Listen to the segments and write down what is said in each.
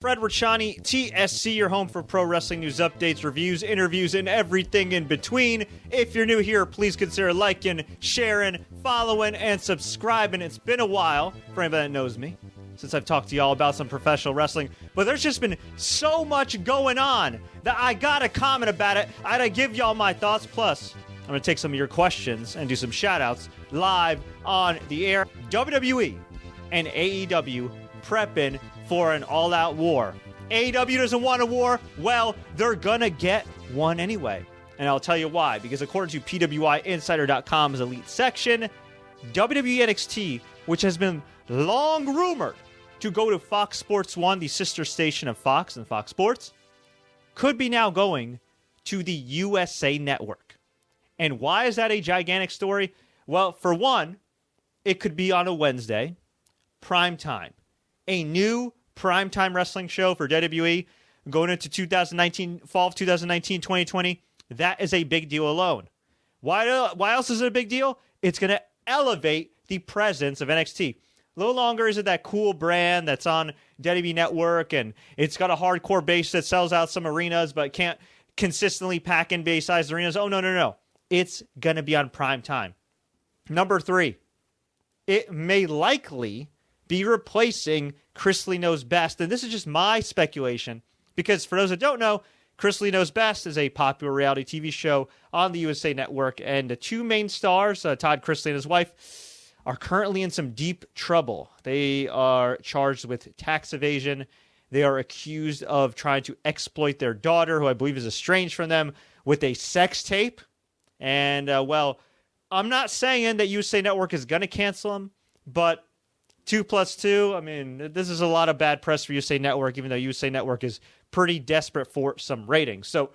Fred Richani, TSC, your home for pro wrestling news updates, reviews, interviews, and everything in between. If you're new here, please consider liking, sharing, following, and subscribing. It's been a while, for anybody that knows me, since I've talked to y'all about some professional wrestling, but there's just been so much going on that I gotta comment about it. I gotta give y'all my thoughts, plus I'm gonna take some of your questions and do some shout-outs live on the air. WWE and AEW prepping for an all-out war. AEW doesn't want a war. Well, they're gonna get one anyway. And I'll tell you why. Because according to PWIinsider.com's elite section, WWE NXT, which has been long rumored to go to Fox Sports 1, the sister station of Fox and Fox Sports, could be now going to the USA Network. And why is that a gigantic story? Well, for one, it could be on a Wednesday, prime time. A new primetime wrestling show for WWE going into 2019, fall of 2019, 2020. That is a big deal alone. Why else is it a big deal? It's going to elevate the presence of NXT. No longer is it that cool brand that's on WWE Network and it's got a hardcore base that sells out some arenas but can't consistently pack in base-sized arenas. Oh, no. It's going to be on prime time. Number 3, it may likely be replacing Chrisley Knows Best. And this is just my speculation, because for those that don't know, Chrisley Knows Best is a popular reality TV show on the USA Network, and the two main stars, Todd Chrisley and his wife, are currently in some deep trouble. They are charged with tax evasion. They are accused of trying to exploit their daughter, who I believe is estranged from them, with a sex tape. And, well, I'm not saying that USA Network is going to cancel them, but 2 plus 2, I mean, this is a lot of bad press for USA Network, even though USA Network is pretty desperate for some ratings. So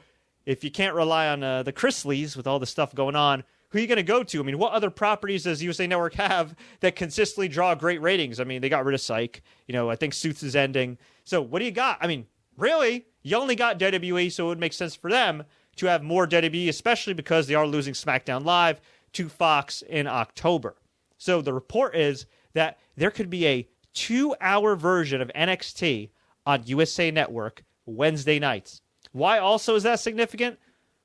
if you can't rely on the Chrisleys with all the stuff going on, who are you going to go to? I mean, what other properties does USA Network have that consistently draw great ratings? I mean, they got rid of Psych. I think Suits is ending. So what do you got? I mean, really, you only got WWE, so it would make sense for them to have more WWE, especially because they are losing SmackDown Live to Fox in October. So the report is that there could be a 2-hour version of NXT on USA Network Wednesday nights. Why also is that significant?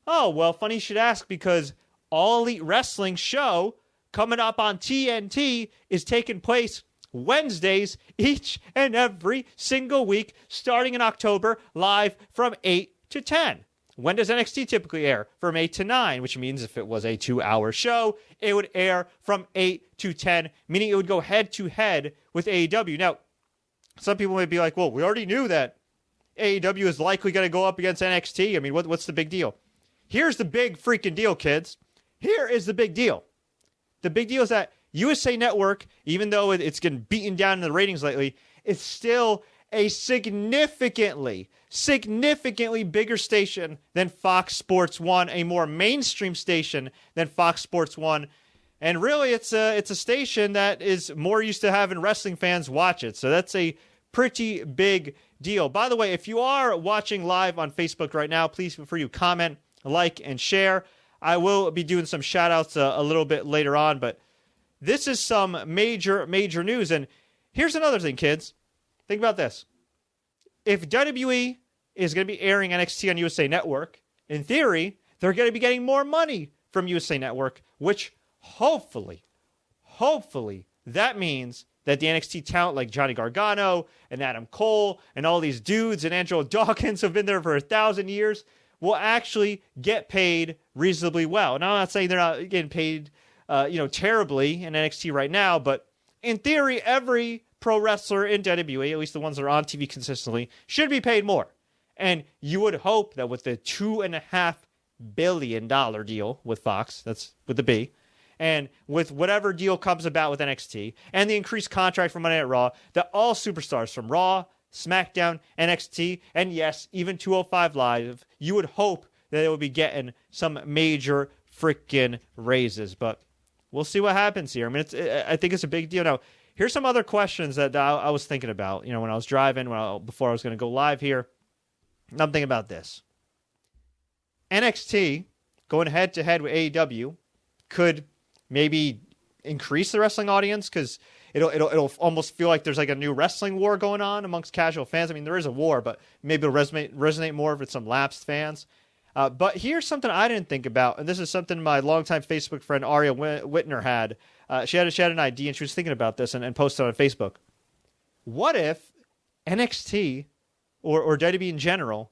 Oh, well, funny you should ask, because All Elite Wrestling show coming up on TNT is taking place Wednesdays each and every single week, starting in October, live from 8 to 10. When does NXT typically air? From 8 to 9, which means if it was a 2-hour show, it would air from 8 to 10, meaning it would go head-to-head with AEW. Now, some people may be like, well, we already knew that AEW is likely going to go up against NXT. I mean, what's the big deal? Here's the big freaking deal, kids. Here is the big deal. The big deal is that USA Network, even though it's getting beaten down in the ratings lately, is still a significantly bigger station than Fox Sports 1, a more mainstream station than Fox Sports 1. And really, it's a station that is more used to having wrestling fans watch it. So that's a pretty big deal. By the way, if you are watching live on Facebook right now, please feel free to comment, like, and share. I will be doing some shout-outs a little bit later on, but this is some major news. And here's another thing, kids. Think about this. If WWE is going to be airing NXT on USA Network, in theory, they're going to be getting more money from USA Network, which hopefully, that means that the NXT talent like Johnny Gargano and Adam Cole and all these dudes and Angelo Dawkins who have been there for 1,000 years will actually get paid reasonably well. And I'm not saying they're not getting paid, terribly in NXT right now, but in theory, every pro wrestler in WWE, at least the ones that are on TV consistently, should be paid more. And you would hope that with the $2.5 billion deal with Fox, that's with the B, and with whatever deal comes about with NXT, and the increased contract for Monday Night Raw, that all superstars from Raw, SmackDown, NXT, and yes, even 205 Live, you would hope that they would be getting some major freaking raises. But we'll see what happens here. I mean, I think it's a big deal. Now, here's some other questions that I was thinking about, when I was driving, before I was going to go live here. I'm thinking about this. NXT going head-to-head with AEW could maybe increase the wrestling audience, because it'll almost feel like there's like a new wrestling war going on amongst casual fans. I mean, there is a war, but maybe it'll resonate more with some lapsed fans. But here's something I didn't think about, and this is something my longtime Facebook friend Aria Whitner had. She had an idea, and she was thinking about this and posted on Facebook. What if NXT or WWE in general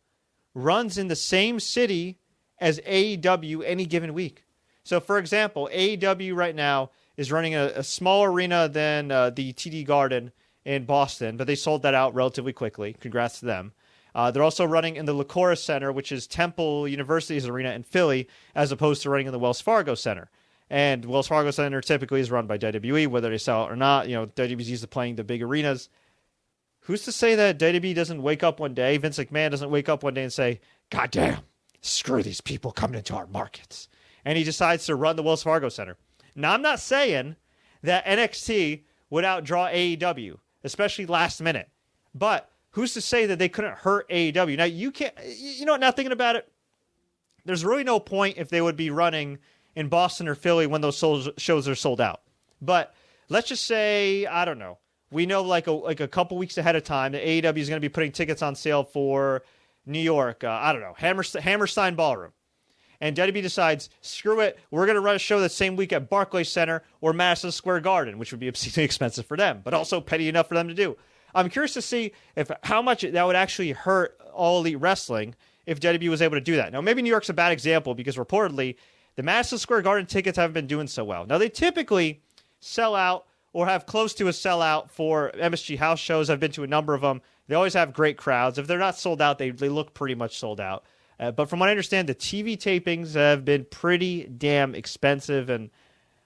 runs in the same city as AEW any given week? So, for example, AEW right now is running a smaller arena than the TD Garden in Boston, but they sold that out relatively quickly. Congrats to them. They're also running in the Liacouras Center, which is Temple University's arena in Philly, as opposed to running in the Wells Fargo Center. And Wells Fargo Center typically is run by WWE, whether they sell it or not. WWE's used to playing the big arenas. Who's to say that WWE doesn't wake up one day, Vince McMahon doesn't wake up one day and say, God damn, screw these people coming into our markets. And he decides to run the Wells Fargo Center. Now, I'm not saying that NXT would outdraw AEW, especially last minute. But who's to say that they couldn't hurt AEW? Now, you can't, now thinking about it, there's really no point if they would be running in Boston or Philly when those shows are sold out. But let's just say, I don't know, we know like a couple weeks ahead of time that AEW is going to be putting tickets on sale for New York, I don't know, Hammerstein Ballroom. And WWE decides, screw it, we're going to run a show the same week at Barclays Center or Madison Square Garden, which would be obscenely expensive for them, but also petty enough for them to do. I'm curious to see how much that would actually hurt All Elite Wrestling if WWE was able to do that. Now, maybe New York's a bad example because reportedly the Madison Square Garden tickets haven't been doing so well. Now, they typically sell out or have close to a sellout for MSG house shows. I've been to a number of them. They always have great crowds. If they're not sold out, they look pretty much sold out. But from what I understand, the TV tapings have been pretty damn expensive. And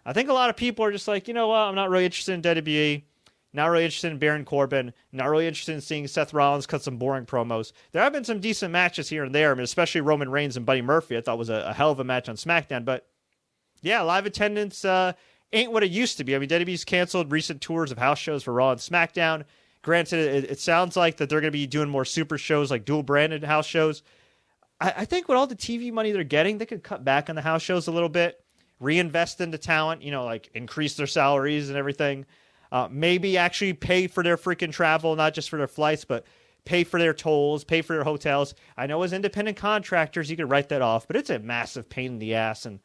I think a lot of people are just like, you know what, I'm not really interested in WWE. Not really interested in Baron Corbin. Not really interested in seeing Seth Rollins cut some boring promos. There have been some decent matches here and there. I mean, especially Roman Reigns and Buddy Murphy. I thought was a hell of a match on SmackDown. But yeah, live attendance ain't what it used to be. I mean, WWE's canceled recent tours of house shows for Raw and SmackDown. Granted, it sounds like that they're going to be doing more super shows like dual branded house shows. I think with all the TV money they're getting, they could cut back on the house shows a little bit, reinvest into talent, like increase their salaries and everything. Maybe actually pay for their freaking travel, not just for their flights, but pay for their tolls, pay for their hotels. I know as independent contractors, you could write that off, but it's a massive pain in the ass. And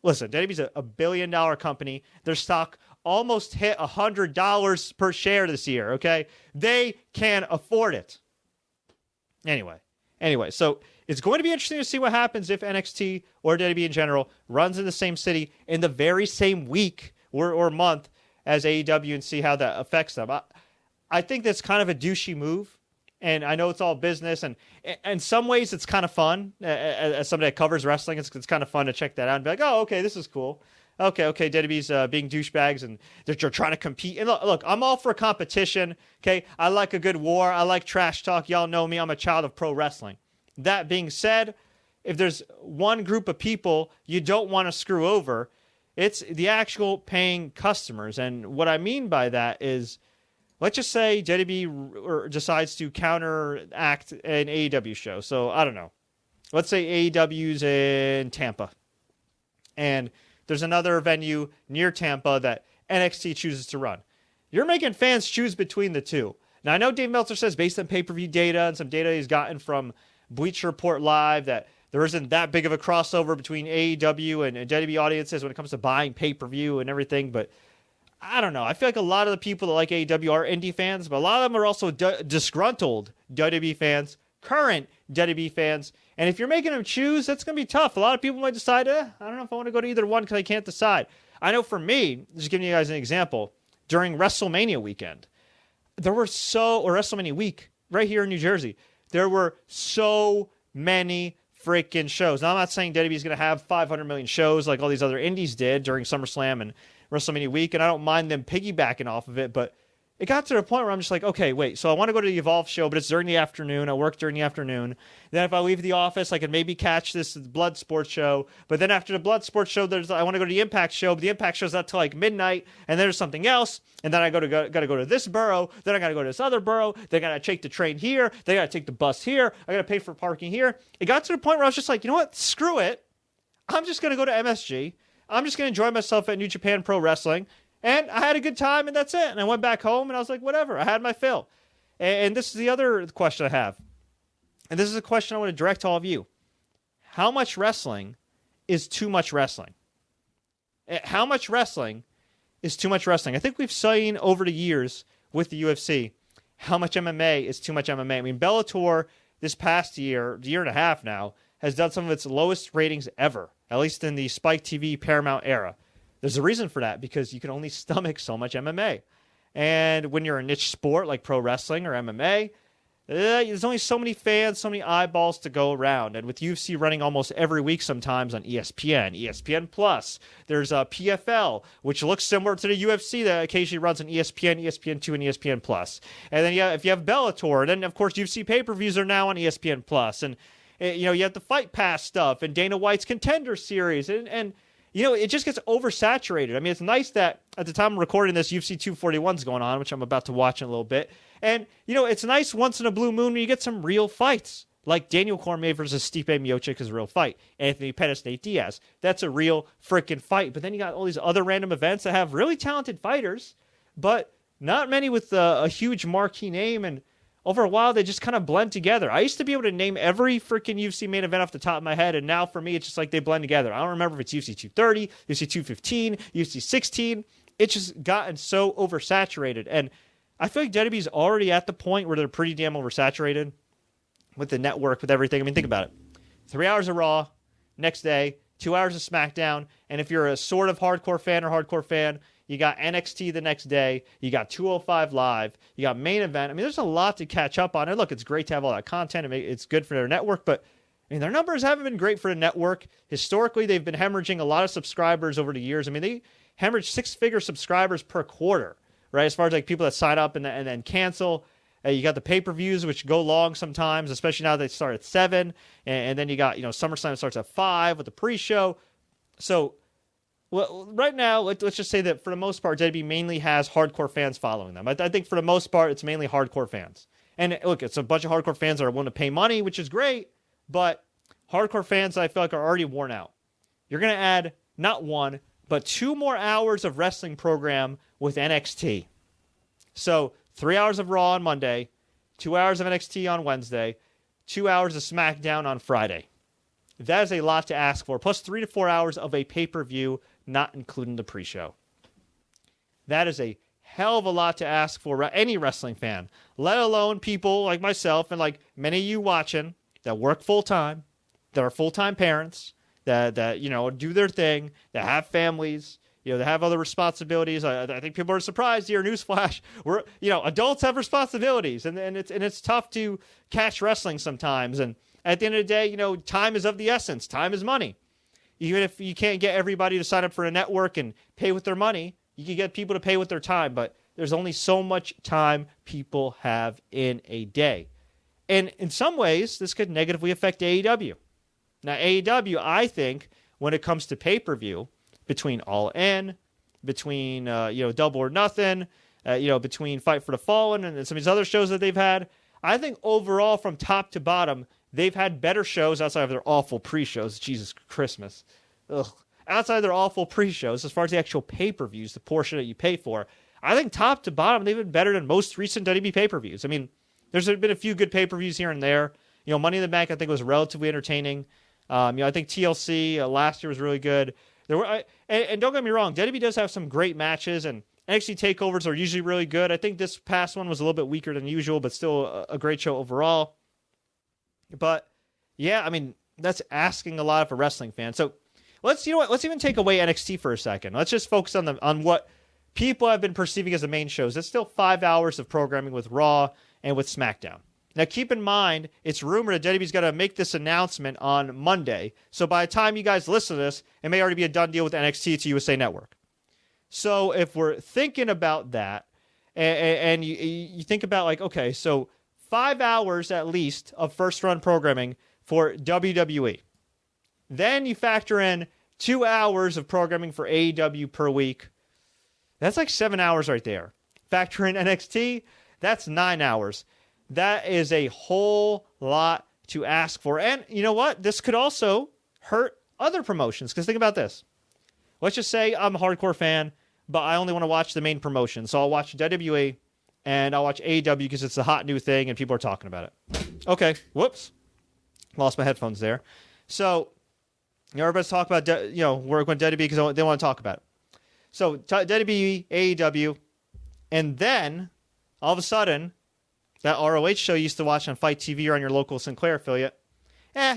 listen, WWE's a $1 billion company. Their stock almost hit $100 per share this year, okay? They can afford it. Anyway, so it's going to be interesting to see what happens if NXT or WWE in general runs in the same city in the very same week or month as AEW and see how that affects them. I think that's kind of a douchey move, and I know it's all business, and in some ways it's kind of fun. As somebody that covers wrestling, it's kind of fun to check that out and be like, oh, okay, this is cool. Okay, WWE's being douchebags, and they're trying to compete. And look, I'm all for competition, okay? I like a good war. I like trash talk. Y'all know me. I'm a child of pro wrestling. That being said, if there's one group of people you don't want to screw over, it's the actual paying customers. And what I mean by that is, let's just say WWE decides to counteract an AEW show. So, I don't know. Let's say AEW's in Tampa. And there's another venue near Tampa that NXT chooses to run. You're making fans choose between the two. Now, I know Dave Meltzer says based on pay-per-view data and some data he's gotten from Bleacher Report Live that there isn't that big of a crossover between AEW and WWE audiences when it comes to buying pay-per-view and everything, but I don't know. I feel like a lot of the people that like AEW are indie fans, but a lot of them are also disgruntled WWE fans, current WWE fans, and if you're making them choose, that's going to be tough. A lot of people might decide, I don't know if I want to go to either one because I can't decide. I know for me, just giving you guys an example, during WrestleMania weekend, or WrestleMania week, right here in New Jersey, there were so many freaking shows. Now, I'm not saying WWE is going to have 500 million shows like all these other indies did during SummerSlam and WrestleMania week, and I don't mind them piggybacking off of it, but it got to the point where I'm just like, okay, wait, so I want to go to the Evolve show, but it's during the afternoon. I work during the afternoon. Then if I leave the office, I can maybe catch this Bloodsport show, but then after the Bloodsport show, I want to go to the Impact show, but the Impact show's not till like midnight, and there's something else, and then I got to go to this borough, then I got to go to this other borough, they got to take the train here, they got to take the bus here, I got to pay for parking here. It got to the point where I was just like, you know what, screw it. I'm just going to go to MSG. I'm just going to enjoy myself at New Japan Pro Wrestling, And I had a good time, and that's it. And I went back home, and I was like, whatever. I had my fill. And this is the other question I have. And this is a question I want to direct to all of you. How much wrestling is too much wrestling? How much wrestling is too much wrestling? I think we've seen over the years with the UFC how much MMA is too much MMA. I mean, Bellator this past year and a half now, has done some of its lowest ratings ever, at least in the Spike TV Paramount era. There's a reason for that, because you can only stomach so much MMA. And when you're a niche sport like pro wrestling or MMA, there's only so many fans, so many eyeballs to go around. And with UFC running almost every week sometimes on ESPN, ESPN Plus, there's a PFL, which looks similar to the UFC that occasionally runs on ESPN, ESPN2, and ESPN Plus. And then if you have Bellator, and then of course UFC pay-per-views are now on ESPN Plus. And you have the Fight Pass stuff and Dana White's Contender Series. And it just gets oversaturated. I mean, it's nice that at the time I'm recording this, UFC 241 is going on, which I'm about to watch in a little bit. And, it's nice once in a blue moon when you get some real fights, like Daniel Cormier versus Stipe Miocic is a real fight. Anthony Pettis, Nate Diaz, that's a real freaking fight. But then you got all these other random events that have really talented fighters, but not many with a huge marquee name. And over a while, they just kind of blend together. I used to be able to name every freaking UFC main event off the top of my head, and now for me, it's just like they blend together. I don't remember if it's UFC 230, UFC 215, UFC 16. It's just gotten so oversaturated. And I feel like WWE's already at the point where they're pretty damn oversaturated with the network, with everything. I mean, think about it. 3 hours of Raw, next day, 2 hours of SmackDown, and if you're a sort of hardcore fan, you got NXT the next day, you got 205 Live, you got main event. I mean, there's a lot to catch up on. And look, it's great to have all that content. It's good for their network, but I mean, their numbers haven't been great for the network. Historically, they've been hemorrhaging a lot of subscribers over the years. I mean, they hemorrhage six-figure subscribers per quarter. Right, as far as like people that sign up and then cancel. You got the pay-per-views, which go long sometimes, especially now they start at 7. And then you got, SummerSlam starts at 5 with the pre-show. So, well, right now, let's just say that for the most part, WWE mainly has hardcore fans following them. I think for the most part, it's mainly hardcore fans. And look, it's a bunch of hardcore fans that are willing to pay money, which is great. But hardcore fans, I feel like, are already worn out. You're going to add not one, but 2 more hours of wrestling program with NXT. So 3 hours of Raw on Monday, 2 hours of NXT on Wednesday, 2 hours of SmackDown on Friday. That is a lot to ask for, plus 3 to 4 hours of a pay-per-view, not including the pre-show. That is a hell of a lot to ask for any wrestling fan, let alone people like myself and like many of you watching that work full-time, that are full-time parents, that do their thing, that have families, that have other responsibilities. I think people are surprised here. Newsflash: adults have responsibilities, and it's tough to catch wrestling sometimes. And at the end of the day, time is of the essence. Time is money. Even if you can't get everybody to sign up for a network and pay with their money, you can get people to pay with their time. But there's only so much time people have in a day, and in some ways, this could negatively affect AEW. Now, AEW, I think, when it comes to pay-per-view, between All In, between Double or Nothing, between Fight for the Fallen and some of these other shows that they've had, I think overall from top to bottom, they've had better shows outside of their awful pre-shows. Jesus Christmas. Ugh. Outside of their awful pre-shows, as far as the actual pay-per-views, the portion that you pay for, I think top to bottom, they've been better than most recent WWE pay-per-views. I mean, there's been a few good pay-per-views here and there. Money in the Bank, I think, was relatively entertaining. I think TLC last year was really good. There were, and don't get me wrong, WWE does have some great matches, and NXT takeovers are usually really good. I think this past one was a little bit weaker than usual, but still a great show overall. But yeah, I mean, that's asking a lot of a wrestling fan. So let's even take away NXT for a second. Let's just focus on what people have been perceiving as the main shows. It's still 5 hours of programming with Raw and with SmackDown. Now, keep in mind, it's rumored that WWE's got to make this announcement on Monday. So by the time you guys listen to this, it may already be a done deal with NXT to USA Network. So if we're thinking about that, and you think about like, okay, so 5 hours at least of first-run programming for WWE. Then you factor in 2 hours of programming for AEW per week. That's like 7 hours right there. Factor in NXT, that's 9 hours. That is a whole lot to ask for. And you know what? This could also hurt other promotions. Because think about this. Let's just say I'm a hardcore fan. but I only want to watch the main promotion. So I'll watch WWE and I'll watch AEW because it's a hot new thing and people are talking about it. Okay, whoops. Lost my headphones there. So, everybody's talking about, we're going to WWE because they want to talk about it. So, WWE, AEW, and then, all of a sudden, that ROH show you used to watch on Fight TV or on your local Sinclair affiliate,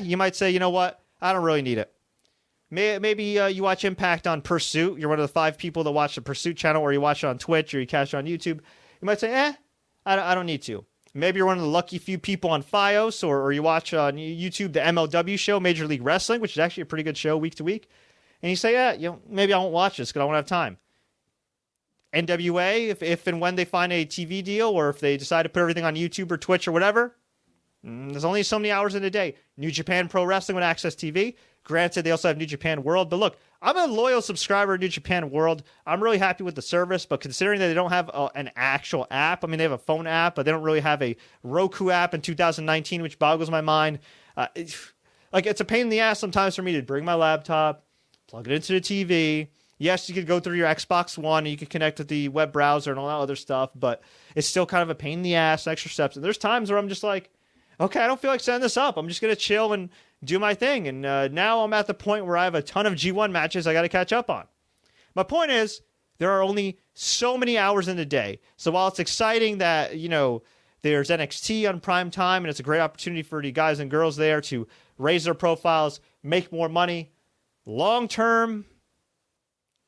you might say, you know what? I don't really need it. Maybe you watch Impact on Pursuit. You're one of the 5 people that watch the Pursuit channel, or you watch it on Twitch, or you catch it on YouTube. You might say, I don't need to. Maybe you're one of the lucky few people on Fios, or you watch on YouTube the MLW show, Major League Wrestling, which is actually a pretty good show week to week. And you say, maybe I won't watch this because I won't have time. NWA, if and when they find a TV deal, or if they decide to put everything on YouTube or Twitch or whatever, there's only so many hours in a day. New Japan Pro Wrestling with Access TV. Granted, they also have New Japan World. But look, I'm a loyal subscriber to New Japan World. I'm really happy with the service. But considering that they don't have an actual app, I mean, they have a phone app, but they don't really have a Roku app in 2019, which boggles my mind. It's a pain in the ass sometimes for me to bring my laptop, plug it into the TV. Yes, you could go through your Xbox One and you could connect with the web browser and all that other stuff, but it's still kind of a pain in the ass, extra steps. And there's times where I'm just like, okay, I don't feel like setting this up. I'm just going to chill and do my thing. And now I'm at the point where I have a ton of G1 matches I got to catch up on. My point is, there are only so many hours in the day. So while it's exciting that, there's NXT on prime time and it's a great opportunity for the guys and girls there to raise their profiles, make more money, long term,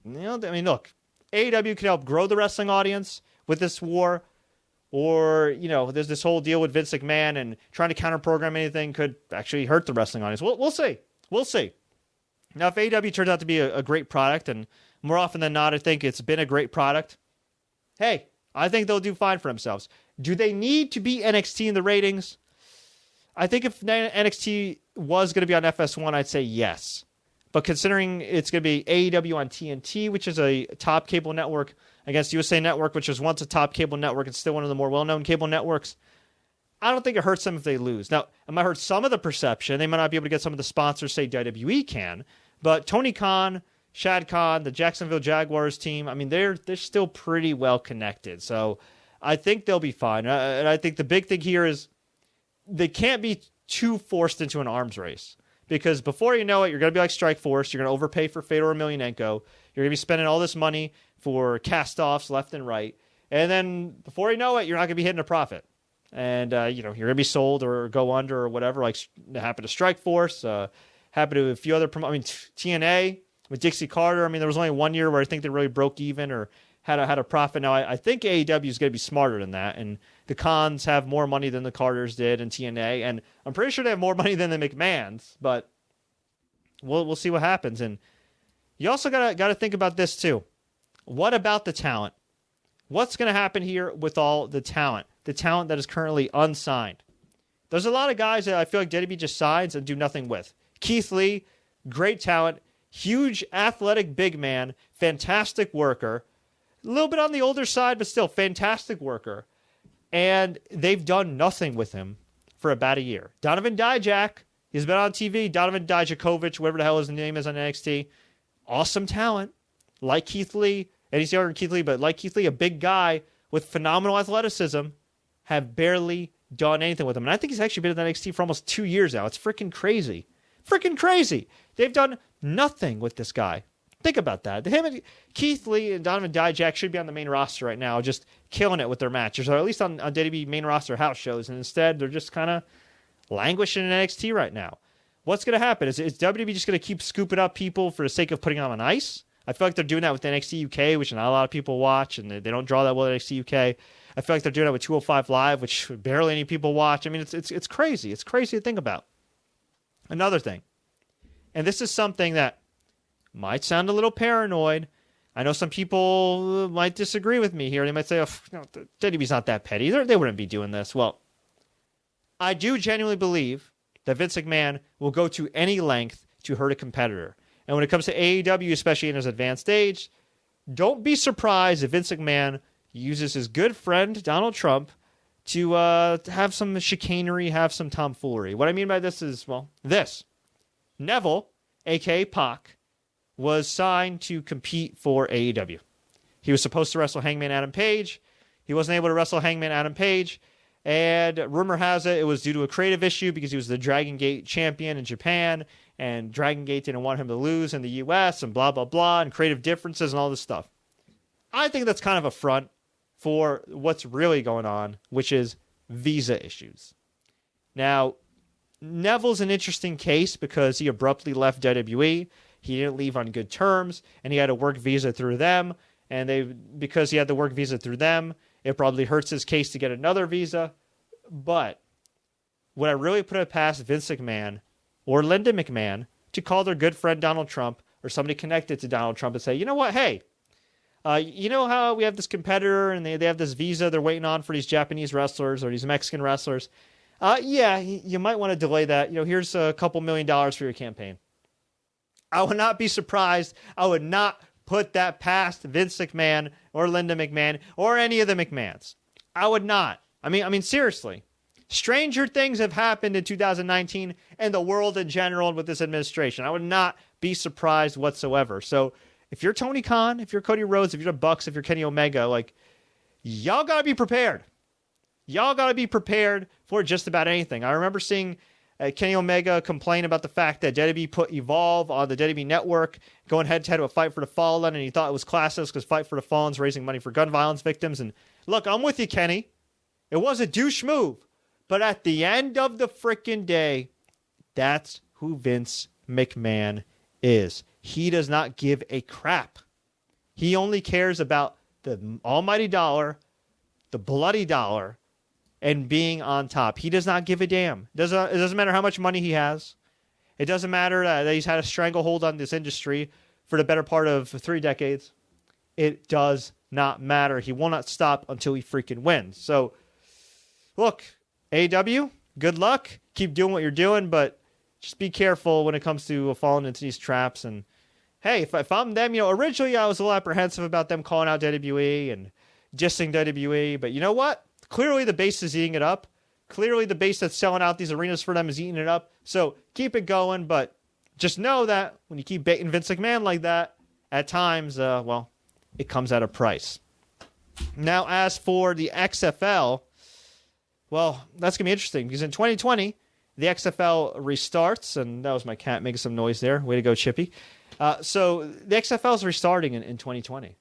look, AEW could help grow the wrestling audience with this war. Or, there's this whole deal with Vince McMahon and trying to counter-program anything could actually hurt the wrestling audience. We'll see. We'll see. Now, if AEW turns out to be a great product, and more often than not, I think it's been a great product, hey, I think they'll do fine for themselves. Do they need to beat NXT in the ratings? I think if NXT was going to be on FS1, I'd say yes. But considering it's going to be AEW on TNT, which is a top cable network, against USA Network, which was once a top cable network and still one of the more well-known cable networks, I don't think it hurts them if they lose. Now, it might hurt some of the perception. They might not be able to get some of the sponsors, say WWE can, but Tony Khan, Shad Khan, the Jacksonville Jaguars team, they're still pretty well connected. So I think they'll be fine. And I think the big thing here is they can't be too forced into an arms race. Because before you know it, you're going to be like Strikeforce. You're going to overpay for Fedor Emelianenko. You're going to be spending all this money for cast-offs left and right. And then before you know it, you're not going to be hitting a profit. And, you're going to be sold or go under or whatever, like it happened to Strikeforce, happened to a few other TNA with Dixie Carter. There was only one year where I think they really broke even or had a profit. Now, I think AEW is going to be smarter than that. And the Khans have more money than the Carters did in TNA. And I'm pretty sure they have more money than the McMahons. But we'll see what happens. And you also got to think about this, too. What about the talent? What's going to happen here with all the talent that is currently unsigned? There's a lot of guys that I feel like WWE just signs and do nothing with. Keith Lee, great talent, huge athletic big man, fantastic worker, a little bit on the older side, but still fantastic worker. And they've done nothing with him for about a year. Donovan Dijak, he's been on TV. Donovan Dijakovic, whatever the hell his name is on NXT. Awesome talent, like Keith Lee. And he's younger than Keith Lee, but like Keith Lee, a big guy with phenomenal athleticism, have barely done anything with him. And I think he's actually been in NXT for almost 2 years now. It's freaking crazy. Freaking crazy. They've done nothing with this guy. Think about that. Keith Lee and Donovan Dijak should be on the main roster right now, just killing it with their matches, or at least on WWE main roster house shows. And instead, they're just kind of languishing in NXT right now. What's going to happen? Is WWE just going to keep scooping up people for the sake of putting them on ice? I feel like they're doing that with NXT UK, which not a lot of people watch, and they don't draw that well at NXT UK. I feel like they're doing that with 205 Live, which barely any people watch. It's crazy. It's crazy to think about. Another thing, and this is something that might sound a little paranoid. I know some people might disagree with me here. They might say, WWE's not that petty. They wouldn't be doing this. Well, I do genuinely believe that Vince McMahon will go to any length to hurt a competitor. And when it comes to AEW, especially in his advanced age, don't be surprised if Vince McMahon uses his good friend, Donald Trump, to have some chicanery, have some tomfoolery. What I mean by this is, this. Neville, a.k.a. Pac, was signed to compete for AEW. He was supposed to wrestle Hangman Adam Page. He wasn't able to wrestle Hangman Adam Page. And rumor has it was due to a creative issue because he was the Dragon Gate champion in Japan. And Dragon Gate didn't want him to lose in the U.S. and blah, blah, blah. And creative differences and all this stuff. I think that's kind of a front for what's really going on, which is visa issues. Now, Neville's an interesting case because he abruptly left WWE. He didn't leave on good terms, and he had a work visa through them. And because he had the work visa through them, it probably hurts his case to get another visa. But would I really put it past Vince McMahon or Linda McMahon to call their good friend Donald Trump or somebody connected to Donald Trump and say, you know what, hey, you know how we have this competitor and they have this visa they're waiting on for these Japanese wrestlers or these Mexican wrestlers? Yeah, you might want to delay that. Here's a couple $1 million for your campaign. I would not be surprised. I would not put that past Vince McMahon or Linda McMahon or any of the McMahons. I would not. I mean, seriously. Stranger things have happened in 2019 and the world in general and with this administration. I would not be surprised whatsoever. So if you're Tony Khan, if you're Cody Rhodes, if you're the Bucks, if you're Kenny Omega, y'all got to be prepared. Y'all got to be prepared for just about anything. I remember seeing Kenny Omega complain about the fact that WWE put Evolve on the WWE Network, going head-to-head with Fight for the Fallen, and he thought it was classist because Fight for the Fallen's raising money for gun violence victims. And look, I'm with you, Kenny. It was a douche move. But at the end of the freaking day, that's who Vince McMahon is. He does not give a crap. He only cares about the almighty dollar, the bloody dollar, and being on top. He does not give a damn. It doesn't matter how much money he has. It doesn't matter that he's had a stranglehold on this industry for the better part of 3 decades. It does not matter. He will not stop until he freaking wins. So, look, AEW, good luck. Keep doing what you're doing, but just be careful when it comes to falling into these traps. And hey, if I'm them, originally I was a little apprehensive about them calling out WWE and dissing WWE, but you know what? Clearly the base is eating it up. Clearly the base that's selling out these arenas for them is eating it up. So keep it going, but just know that when you keep baiting Vince McMahon like that, at times, it comes at a price. Now, as for the XFL, well, that's going to be interesting because in 2020, the XFL restarts, and that was my cat making some noise there. Way to go, Chippy. So the XFL is restarting in 2020,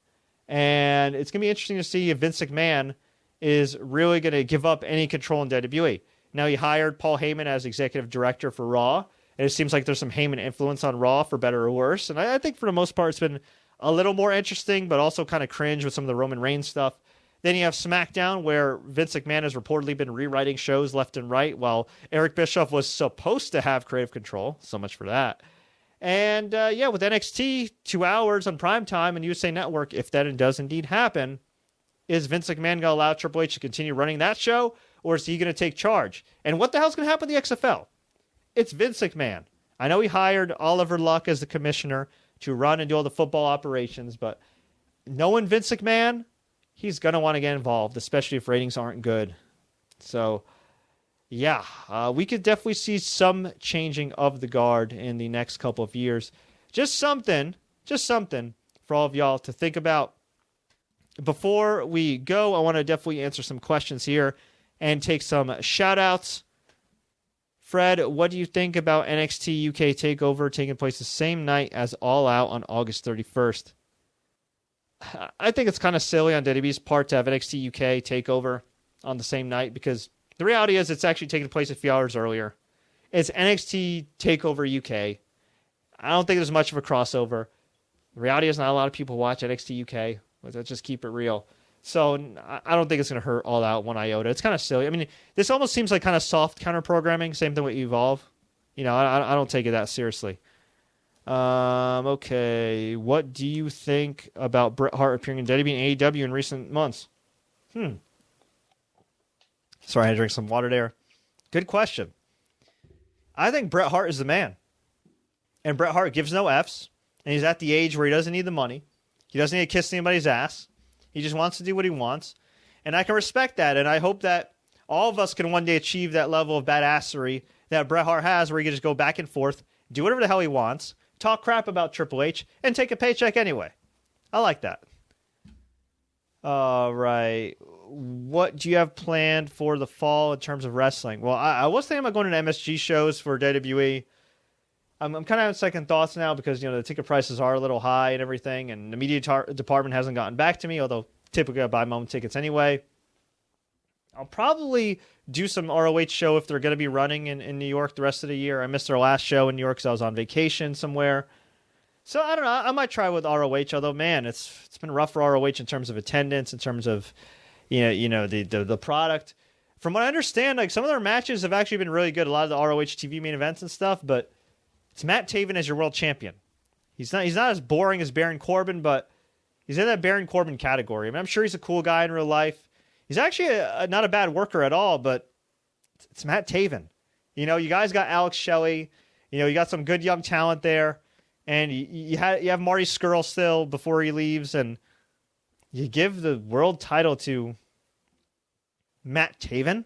and it's going to be interesting to see if Vince McMahon is really going to give up any control in WWE. Now, he hired Paul Heyman as executive director for Raw, and it seems like there's some Heyman influence on Raw, for better or worse. And I think for the most part, it's been a little more interesting, but also kind of cringe with some of the Roman Reigns stuff. Then you have SmackDown, where Vince McMahon has reportedly been rewriting shows left and right, while Eric Bischoff was supposed to have creative control. So much for that. And with NXT, 2 hours on primetime and USA Network, if that does indeed happen, is Vince McMahon going to allow Triple H to continue running that show, or is he going to take charge? And what the hell's going to happen to the XFL? It's Vince McMahon. I know he hired Oliver Luck as the commissioner to run and do all the football operations, but knowing Vince McMahon, he's going to want to get involved, especially if ratings aren't good. So, yeah, we could definitely see some changing of the guard in the next couple of years. Just something for all of y'all to think about. Before we go, I want to definitely answer some questions here and take some shout-outs. Fred, what do you think about NXT UK TakeOver taking place the same night as All Out on August 31st? I think it's kind of silly on WWE's part to have NXT UK TakeOver on the same night because the reality is it's actually taking place a few hours earlier. It's NXT TakeOver UK. I don't think there's much of a crossover. The reality is not a lot of people watch NXT UK. Let's just keep it real. So I don't think it's going to hurt All Out one iota. It's kind of silly. I mean, this almost seems like kind of soft counter-programming. Same thing with Evolve. I don't take it that seriously. Okay. What do you think about Bret Hart appearing in WWE and AEW in recent months? Sorry, I had to drink some water there. Good question. I think Bret Hart is the man. And Bret Hart gives no Fs. And he's at the age where he doesn't need the money. He doesn't need to kiss anybody's ass. He just wants to do what he wants. And I can respect that. And I hope that all of us can one day achieve that level of badassery that Bret Hart has where he can just go back and forth, do whatever the hell he wants, talk crap about Triple H, and take a paycheck anyway. I like that. All right. What do you have planned for the fall in terms of wrestling? Well, I was thinking about going to MSG shows for WWE. I'm kind of having second thoughts now because, the ticket prices are a little high and everything, and the media department hasn't gotten back to me, although typically I buy my own tickets anyway. I'll probably do some ROH show if they're going to be running in New York the rest of the year. I missed their last show in New York because I was on vacation somewhere. So I don't know. I might try with ROH, although, man, it's been rough for ROH in terms of attendance, in terms of, the product. From what I understand, like some of their matches have actually been really good. A lot of the ROH TV main events and stuff, but it's Matt Taven as your world champion. He's not as boring as Baron Corbin, but he's in that Baron Corbin category. I mean, I'm sure he's a cool guy in real life. He's actually not a bad worker at all, but it's Matt Taven. You guys got Alex Shelley. You got some good young talent there, and you have Marty Scurll still before he leaves, and you give the world title to Matt Taven.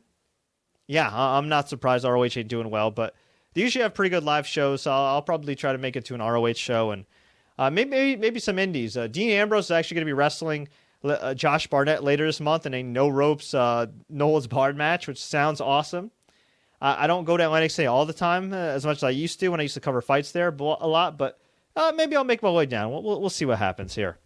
Yeah, I'm not surprised ROH ain't doing well, but they usually have pretty good live shows, so I'll probably try to make it to an ROH show, and maybe some indies. Dean Ambrose is actually going to be wrestling Josh Barnett later this month in a no ropes, no holds barred match, which sounds awesome. I don't go to Atlantic City all the time as much as I used to when I used to cover fights there a lot, but maybe I'll make my way down. We'll see what happens here.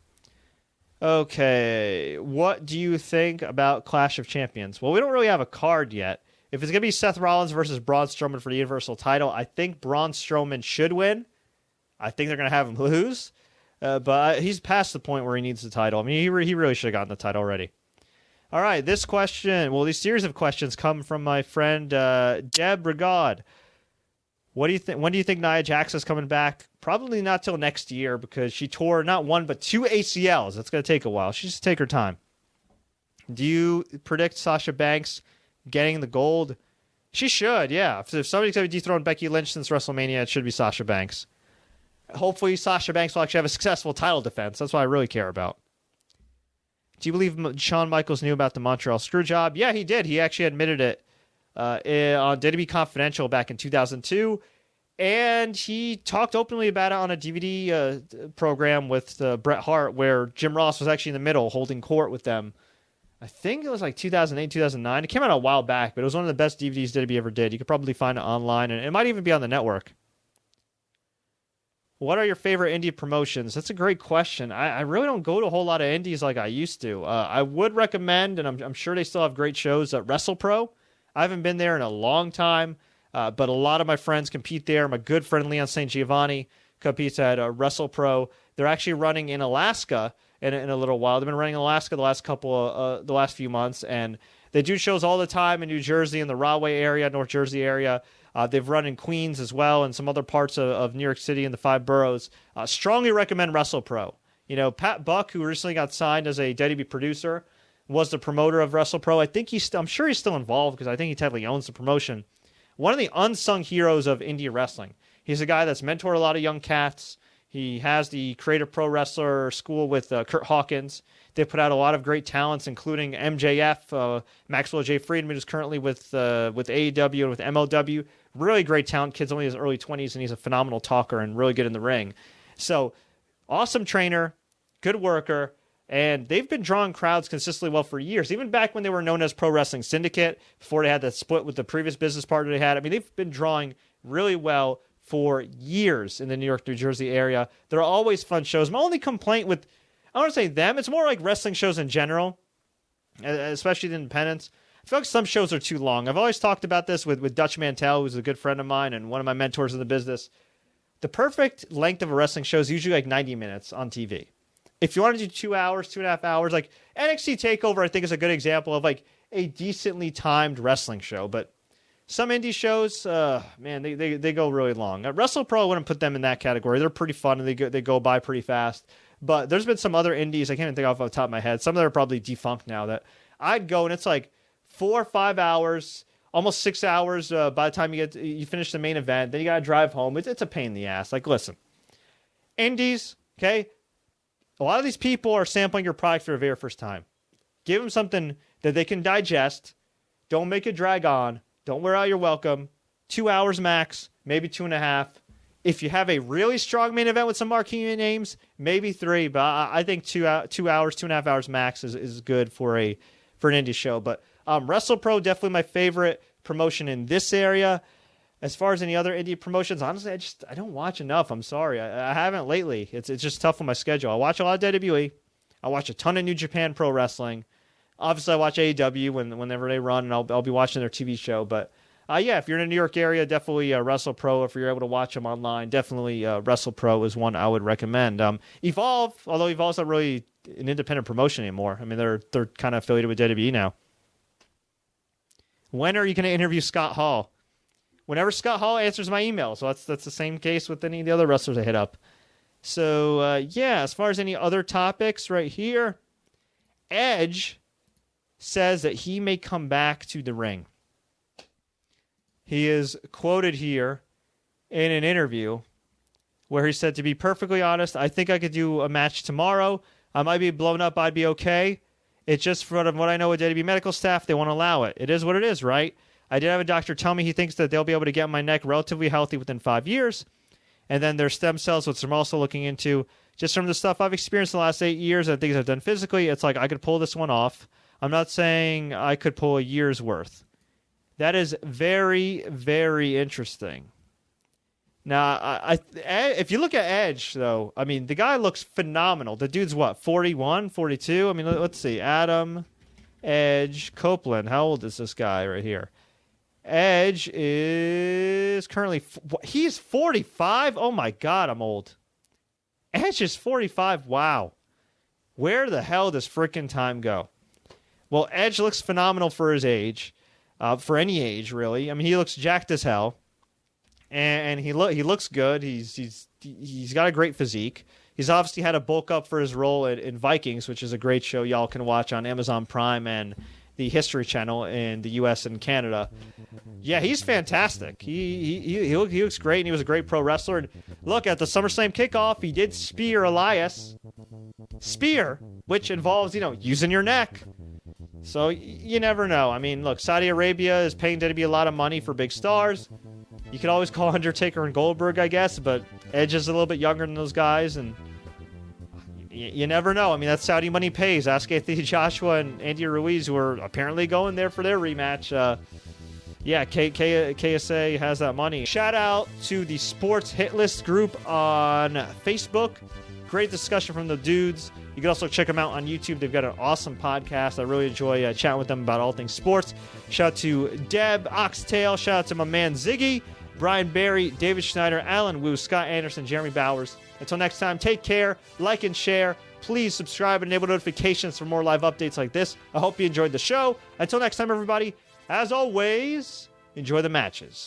Okay, what do you think about Clash of Champions? Well, we don't really have a card yet. If it's going to be Seth Rollins versus Braun Strowman for the Universal title, I think Braun Strowman should win. I think they're going to have him lose. But he's past the point where he needs the title. I mean, he really should have gotten the title already. All right, this series of questions come from my friend Deb Brigade. What do you think? When do you think Nia Jax is coming back? Probably not till next year because she tore not one but 2 ACLs. That's going to take a while. She should take her time. Do you predict Sasha Banks getting the gold? She should, yeah. If somebody's going to dethrone Becky Lynch since WrestleMania, it should be Sasha Banks. Hopefully, Sasha Banks will actually have a successful title defense. That's what I really care about. Do you believe Shawn Michaels knew about the Montreal Screwjob? Yeah, he did. He actually admitted it on WWE Confidential back in 2002. And he talked openly about it on a DVD program with Bret Hart where Jim Ross was actually in the middle holding court with them. I think it was like 2008, 2009. It came out a while back, but it was one of the best DVDs WWE ever did. You could probably find it online, and it might even be on the network. What are your favorite indie promotions? That's a great question. I really don't go to a whole lot of indies like I used to. I would recommend, and I'm sure they still have great shows, at WrestlePro. I haven't been there in a long time, but a lot of my friends compete there. My good friend Leon St. Giovanni competes at WrestlePro. They're actually running in Alaska in a little while. They've been running in Alaska the last few months, and they do shows all the time in New Jersey, in the Rahway area, North Jersey area. They've run in Queens as well and some other parts of New York City and the 5 boroughs. Strongly recommend WrestlePro. Pat Buck, who recently got signed as a WWE producer, was the promoter of WrestlePro. I think I'm sure he's still involved because I think he technically owns the promotion. One of the unsung heroes of indie wrestling. He's a guy that's mentored a lot of young cats. He has the Creative Pro Wrestler School with Kurt Hawkins. They put out a lot of great talents, including MJF, Maxwell J. Friedman, who's currently with AEW and with MLW. Really great talent. Kid's only in his early 20s, and he's a phenomenal talker and really good in the ring. So, awesome trainer, good worker, and they've been drawing crowds consistently well for years. Even back when they were known as Pro Wrestling Syndicate, before they had that split with the previous business partner they had. I mean, they've been drawing really well for years in the New York, New Jersey area. There are always fun shows. My only complaint with, I don't want to say them, it's more like wrestling shows in general, especially the independents. I feel like some shows are too long. I've always talked about this with Dutch Mantel, who's a good friend of mine and one of my mentors in the business. The perfect length of a wrestling show is usually like 90 minutes on TV. If you want to do 2 hours, 2.5 hours, like NXT TakeOver, I think is a good example of like a decently timed wrestling show. But some indie shows, man, they go really long. WrestlePro, I wouldn't put them in that category. They're pretty fun and they go by pretty fast. But there's been some other indies, I can't even think off the top of my head. Some of them are probably defunct now that I'd go and it's like 4 or 5 hours, almost 6 hours by the time you finish the main event. Then you got to drive home. It's a pain in the ass. Like, listen, indies, okay? A lot of these people are sampling your product for the very first time. Give them something that they can digest. Don't make it drag on. Don't wear out your welcome. 2 hours max, maybe 2.5. If you have a really strong main event with some marquee names, maybe 3, but I think 2 hours, 2.5 hours max is good for an indie show. But WrestlePro, definitely my favorite promotion in this area. As far as any other indie promotions, honestly, I don't watch enough. I'm sorry. I haven't lately. It's just tough on my schedule. I watch a lot of WWE. I watch a ton of New Japan Pro Wrestling. Obviously, I watch AEW whenever they run, and I'll be watching their TV show. But yeah, if you're in the New York area, definitely WrestlePro. If you're able to watch them online, definitely WrestlePro is one I would recommend. Evolve, although Evolve's not really an independent promotion anymore. I mean, they're kind of affiliated with WWE now. When are you going to interview Scott Hall? Whenever Scott Hall answers my email. So that's the same case with any of the other wrestlers I hit up. So, yeah, as far as any other topics right here, Edge says that he may come back to the ring. He is quoted here in an interview where he said, to be perfectly honest, I think I could do a match tomorrow. I might be blown up. I'd be okay. It's just from what I know with WWE medical staff, they won't allow it. It is what it is, right? I did have a doctor tell me he thinks that they'll be able to get my neck relatively healthy within 5 years. And then there's stem cells, which I'm also looking into. Just from the stuff I've experienced in the last 8 years and things I've done physically, it's like I could pull this one off. I'm not saying I could pull a year's worth. That is very, very interesting. Now, if you look at Edge, though, I mean, the guy looks phenomenal. The dude's what, 41, 42? I mean, let's see. Adam, Edge, Copeland. How old is this guy right here? Edge is currently, he's 45? Oh my God, I'm old. Edge is 45. Wow. Where the hell does frickin' time go? Well, Edge looks phenomenal for his age, for any age, really. I mean, he looks jacked as hell, and he looks good. He's got a great physique. He's obviously had a bulk up for his role in Vikings, which is a great show y'all can watch on Amazon Prime and the History Channel in the U.S. and Canada. Yeah, he's fantastic. He looks great, and he was a great pro wrestler. And look, at the SummerSlam kickoff, he did spear Elias. Spear, which involves, using your neck. So you never know. I mean, look, Saudi Arabia is paying WWE a lot of money for big stars. You could always call Undertaker and Goldberg, I guess, but Edge is a little bit younger than those guys, and you never know. I mean, that Saudi money pays. Ask Anthony Joshua and Andy Ruiz, who are apparently going there for their rematch. KSA has that money. Shout out to the Sports Hit List group on Facebook. Great discussion from the dudes. You can also check them out on YouTube. They've got an awesome podcast. I really enjoy chatting with them about all things sports. Shout out to Deb Oxtail. Shout out to my man Ziggy, Brian Barry, David Schneider, Alan Wu, Scott Anderson, Jeremy Bowers. Until next time, take care, like and share. Please subscribe and enable notifications for more live updates like this. I hope you enjoyed the show. Until next time, everybody, as always, enjoy the matches.